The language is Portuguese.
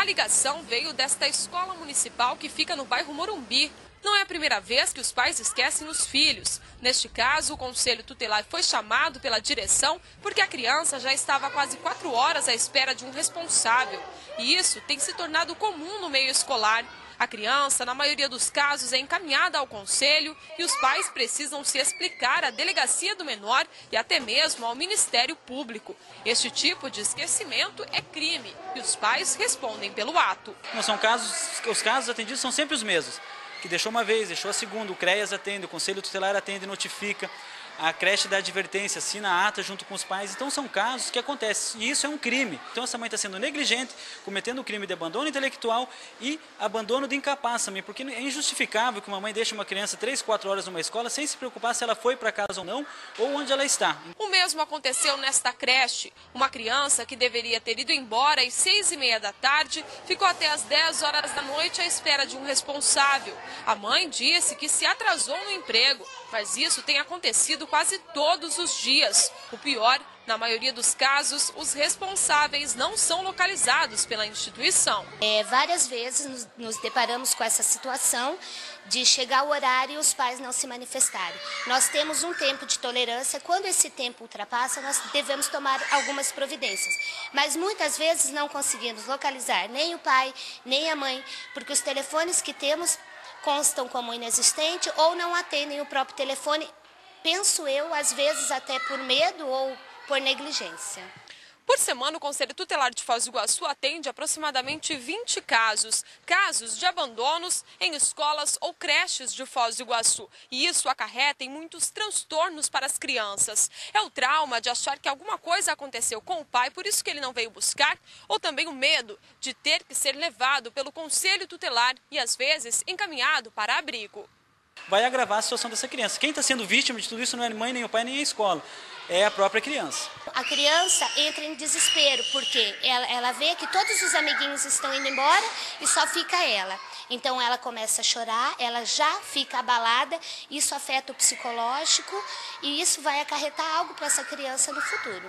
A ligação veio desta escola municipal que fica no bairro Morumbi. Não é a primeira vez que os pais esquecem os filhos. Neste caso, o conselho tutelar foi chamado pela direção porque a criança já estava há quase 4 horas à espera de um responsável. E isso tem se tornado comum no meio escolar. A criança, na maioria dos casos, é encaminhada ao conselho e os pais precisam se explicar à delegacia do menor e até mesmo ao Ministério Público. Este tipo de esquecimento é crime e os pais respondem pelo ato. Não são os casos atendidos são sempre os mesmos. Que deixou uma vez, deixou a segunda, o CREAS atende, o Conselho Tutelar atende e notifica, a creche dá advertência, assina a ata junto com os pais. Então são casos que acontecem e isso é um crime. Então essa mãe está sendo negligente, cometendo o crime de abandono intelectual e abandono de incapaz também, porque é injustificável que uma mãe deixe uma criança 3, 4 horas numa escola sem se preocupar se ela foi para casa ou não, ou onde ela está. O mesmo aconteceu nesta creche. Uma criança que deveria ter ido embora às 6h30 da tarde ficou até às 10 horas da noite à espera de um responsável. A mãe disse que se atrasou no emprego, mas isso tem acontecido quase todos os dias. O pior, na maioria dos casos, os responsáveis não são localizados pela instituição. Várias vezes nos deparamos com essa situação de chegar o horário e os pais não se manifestarem. Nós temos um tempo de tolerância, quando esse tempo ultrapassa, nós devemos tomar algumas providências. Mas muitas vezes não conseguimos localizar nem o pai, nem a mãe, porque os telefones que temos constam como inexistente ou não atendem o próprio telefone, penso eu, às vezes até por medo ou por negligência. Por semana, o Conselho Tutelar de Foz do Iguaçu atende aproximadamente 20 casos de abandonos em escolas ou creches de Foz do Iguaçu. E isso acarreta em muitos transtornos para as crianças. É o trauma de achar que alguma coisa aconteceu com o pai, por isso que ele não veio buscar, ou também o medo de ter que ser levado pelo Conselho Tutelar e, às vezes, encaminhado para abrigo. Vai agravar a situação dessa criança. Quem está sendo vítima de tudo isso não é a mãe, nem o pai, nem a escola. É a própria criança. A criança entra em desespero, porque ela vê que todos os amiguinhos estão indo embora e só fica ela. Então ela começa a chorar, ela já fica abalada, isso afeta o psicológico e isso vai acarretar algo para essa criança no futuro.